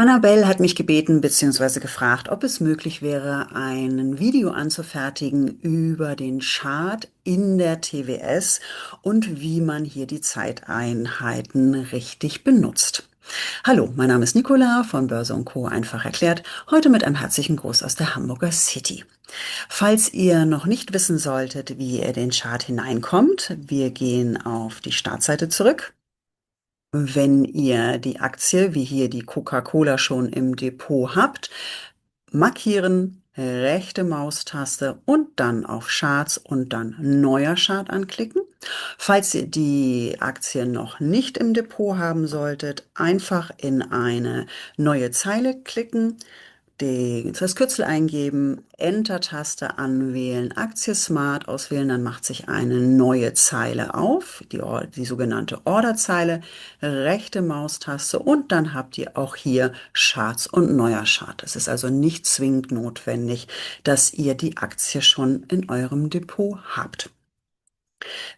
Annabelle hat mich gebeten bzw. gefragt, ob es möglich wäre, ein Video anzufertigen über den Chart in der TWS und wie man hier die Zeiteinheiten richtig benutzt. Hallo, mein Name ist Nicola von Börse und Co. einfach erklärt, heute mit einem herzlichen Gruß aus der Hamburger City. Falls ihr noch nicht wissen solltet, wie ihr den Chart hineinkommt, wir gehen auf die Startseite zurück. Wenn ihr die Aktie, wie hier die Coca-Cola schon im Depot habt, markieren, rechte Maustaste und dann auf Charts und dann neuer Chart anklicken. Falls ihr die Aktie noch nicht im Depot haben solltet, einfach in eine neue Zeile klicken, das Kürzel eingeben, Enter-Taste anwählen, Aktie Smart auswählen, dann macht sich eine neue Zeile auf, die sogenannte Orderzeile, rechte Maustaste und dann habt ihr auch hier Charts und neuer Chart. Es ist also nicht zwingend notwendig, dass ihr die Aktie schon in eurem Depot habt.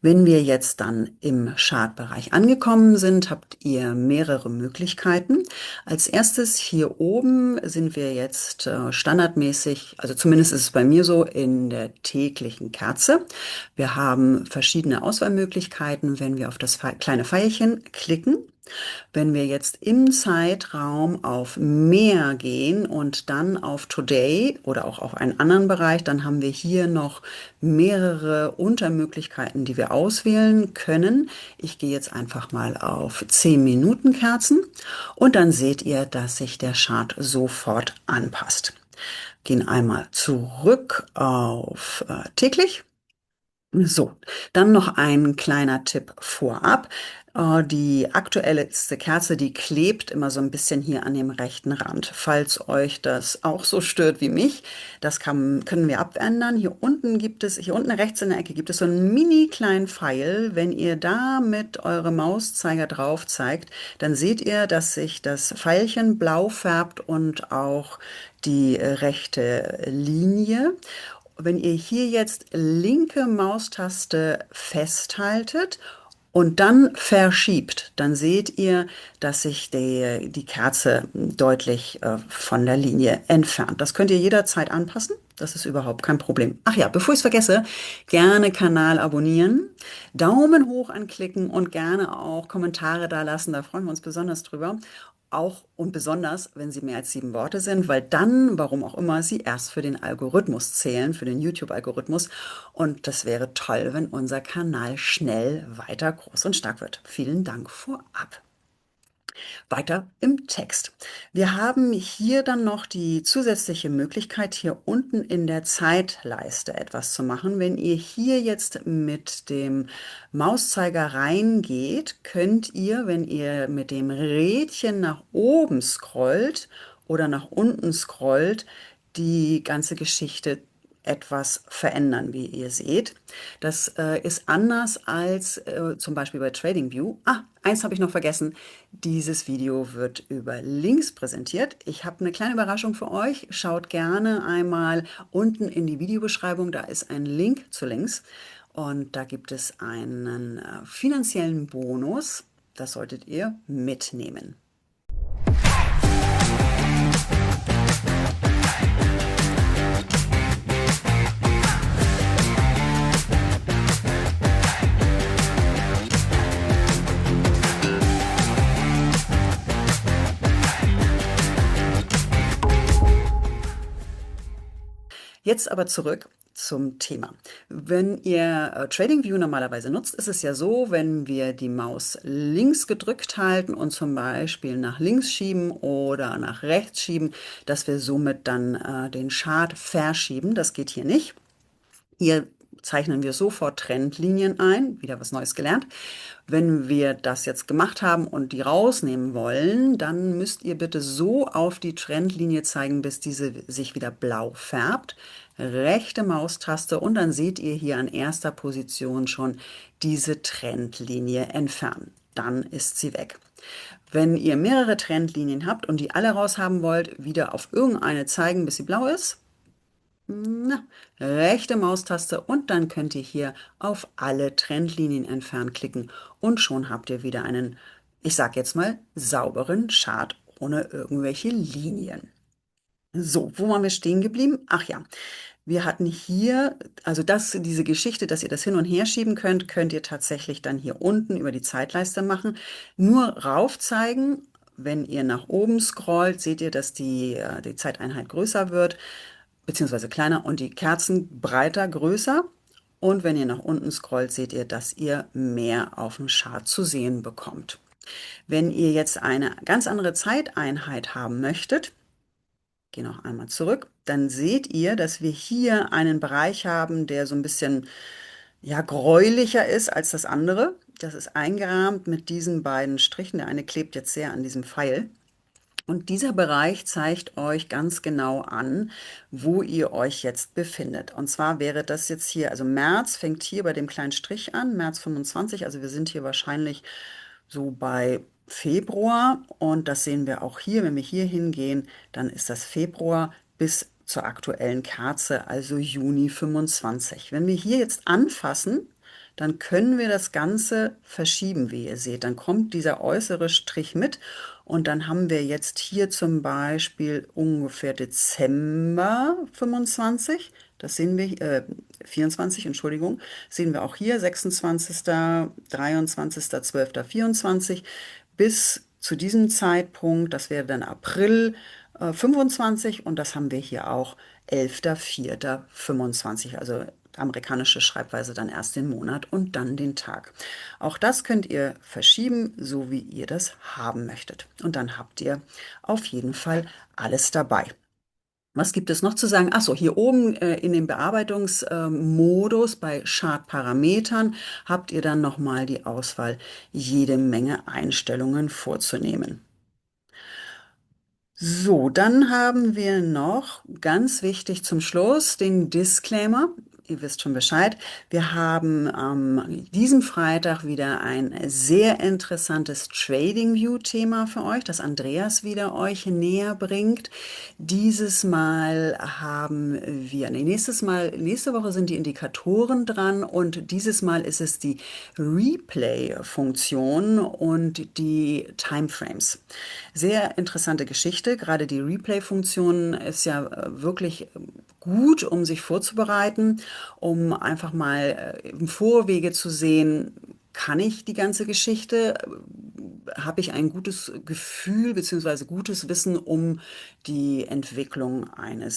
Wenn wir jetzt dann im Chartbereich angekommen sind, habt ihr mehrere Möglichkeiten. Als erstes hier oben sind wir jetzt standardmäßig, also zumindest ist es bei mir so, in der täglichen Kerze. Wir haben verschiedene Auswahlmöglichkeiten, wenn wir auf das kleine Pfeilchen klicken. Wenn wir jetzt im Zeitraum auf Mehr gehen und dann auf Today oder auch auf einen anderen Bereich, dann haben wir hier noch mehrere Untermöglichkeiten, die wir auswählen können. Ich gehe jetzt einfach mal auf 10 Minuten Kerzen und dann seht ihr, dass sich der Chart sofort anpasst. Gehen einmal zurück auf täglich. So, dann noch ein kleiner Tipp vorab. Die aktuellste Kerze, die klebt immer so ein bisschen hier an dem rechten Rand. Falls euch das auch so stört wie mich, können wir abändern. Hier unten rechts in der Ecke gibt es so einen mini kleinen Pfeil. Wenn ihr da mit eurem Mauszeiger drauf zeigt, dann seht ihr, dass sich das Pfeilchen blau färbt und auch die rechte Linie. Wenn ihr hier jetzt linke Maustaste festhaltet und dann verschiebt, dann seht ihr, dass sich die Kerze deutlich von der Linie entfernt. Das könnt ihr jederzeit anpassen. Das ist überhaupt kein Problem. Ach ja, bevor ich es vergesse, gerne Kanal abonnieren, Daumen hoch anklicken und gerne auch Kommentare da lassen. Da freuen wir uns besonders drüber. Auch und besonders, wenn sie mehr als 7 Worte sind, weil dann, warum auch immer, sie erst für den Algorithmus zählen, für den YouTube-Algorithmus. Und das wäre toll, wenn unser Kanal schnell weiter groß und stark wird. Vielen Dank vorab. Weiter im Text. Wir haben hier dann noch die zusätzliche Möglichkeit, hier unten in der Zeitleiste etwas zu machen. Wenn ihr hier jetzt mit dem Mauszeiger reingeht, könnt ihr, wenn ihr mit dem Rädchen nach oben scrollt oder nach unten scrollt, die ganze Geschichte etwas verändern, wie ihr seht. Das ist anders als zum Beispiel bei TradingView. Ah, eins habe ich noch vergessen. Dieses Video wird über Links präsentiert. Ich habe eine kleine Überraschung für euch. Schaut gerne einmal unten in die Videobeschreibung. Da ist ein Link zu Links. Und da gibt es einen finanziellen Bonus. Das solltet ihr mitnehmen. Jetzt aber zurück zum Thema. Wenn ihr TradingView normalerweise nutzt, ist es ja so, wenn wir die Maus links gedrückt halten und zum Beispiel nach links schieben oder nach rechts schieben, dass wir somit dann den Chart verschieben. Das geht hier nicht. Hier zeichnen wir sofort Trendlinien ein, wieder was Neues gelernt. Wenn wir das jetzt gemacht haben und die rausnehmen wollen, dann müsst ihr bitte so auf die Trendlinie zeigen, bis diese sich wieder blau färbt. Rechte Maustaste und dann seht ihr hier an erster Position schon diese Trendlinie entfernen. Dann ist sie weg. Wenn ihr mehrere Trendlinien habt und die alle raushaben wollt, wieder auf irgendeine zeigen, bis sie blau ist. Na, rechte Maustaste und dann könnt ihr hier auf alle Trendlinien entfernen klicken und schon habt ihr wieder einen, ich sag jetzt mal, sauberen Chart ohne irgendwelche Linien. So, wo waren wir stehen geblieben? Ach ja, wir hatten hier, also diese Geschichte, dass ihr das hin und her schieben könnt, könnt ihr tatsächlich dann hier unten über die Zeitleiste machen. Nur rauf zeigen. Wenn ihr nach oben scrollt, seht ihr, dass die Zeiteinheit größer wird, beziehungsweise kleiner und die Kerzen breiter, größer. Und wenn ihr nach unten scrollt, seht ihr, dass ihr mehr auf dem Chart zu sehen bekommt. Wenn ihr jetzt eine ganz andere Zeiteinheit haben möchtet, gehe noch einmal zurück, dann seht ihr, dass wir hier einen Bereich haben, der so ein bisschen, ja, gräulicher ist als das andere. Das ist eingerahmt mit diesen beiden Strichen. Der eine klebt jetzt sehr an diesem Pfeil. Und dieser Bereich zeigt euch ganz genau an, wo ihr euch jetzt befindet. Und zwar wäre das jetzt hier, also März fängt hier bei dem kleinen Strich an, März 25, also wir sind hier wahrscheinlich so bei Februar und das sehen wir auch hier, wenn wir hier hingehen, dann ist das Februar bis zur aktuellen Kerze, also Juni 25. Wenn wir hier jetzt anfassen, dann können wir das Ganze verschieben, wie ihr seht. Dann kommt dieser äußere Strich mit und dann haben wir jetzt hier zum Beispiel ungefähr Dezember 25. Das sehen wir, 24, Entschuldigung, sehen wir auch hier, 26., 23., 12., 24 bis zu diesem Zeitpunkt, das wäre dann April 25 und das haben wir hier auch 11.04.25, also amerikanische Schreibweise dann erst den Monat und dann den Tag. Auch das könnt ihr verschieben, so wie ihr das haben möchtet. Und dann habt ihr auf jeden Fall alles dabei. Was gibt es noch zu sagen? Ach so, hier oben in dem Bearbeitungsmodus bei Chart-Parametern habt ihr dann nochmal die Auswahl, jede Menge Einstellungen vorzunehmen. So, dann haben wir noch ganz wichtig zum Schluss den Disclaimer. Ihr wisst schon Bescheid. Wir haben am diesem Freitag wieder ein sehr interessantes Trading View-Thema für euch, das Andreas wieder euch näher bringt. Dieses Mal haben wir, nee, nächste Woche sind die Indikatoren dran und dieses Mal ist es die Replay-Funktion und die Timeframes. Sehr interessante Geschichte. Gerade die Replay-Funktion ist ja wirklich gut, um sich vorzubereiten, um einfach mal im Vorwege zu sehen, kann ich die ganze Geschichte? Habe ich ein gutes Gefühl beziehungsweise gutes Wissen, um die Entwicklung eine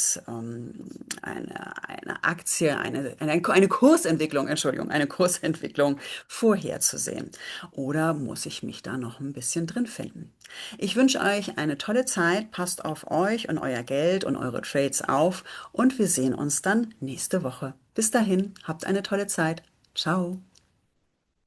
Aktie, eine Kursentwicklung, Entschuldigung, eine Kursentwicklung vorherzusehen? Oder muss ich mich da noch ein bisschen drin finden? Ich wünsche euch eine tolle Zeit, passt auf euch und euer Geld und eure Trades auf und wir sehen uns dann nächste Woche. Bis dahin, habt eine tolle Zeit. Ciao.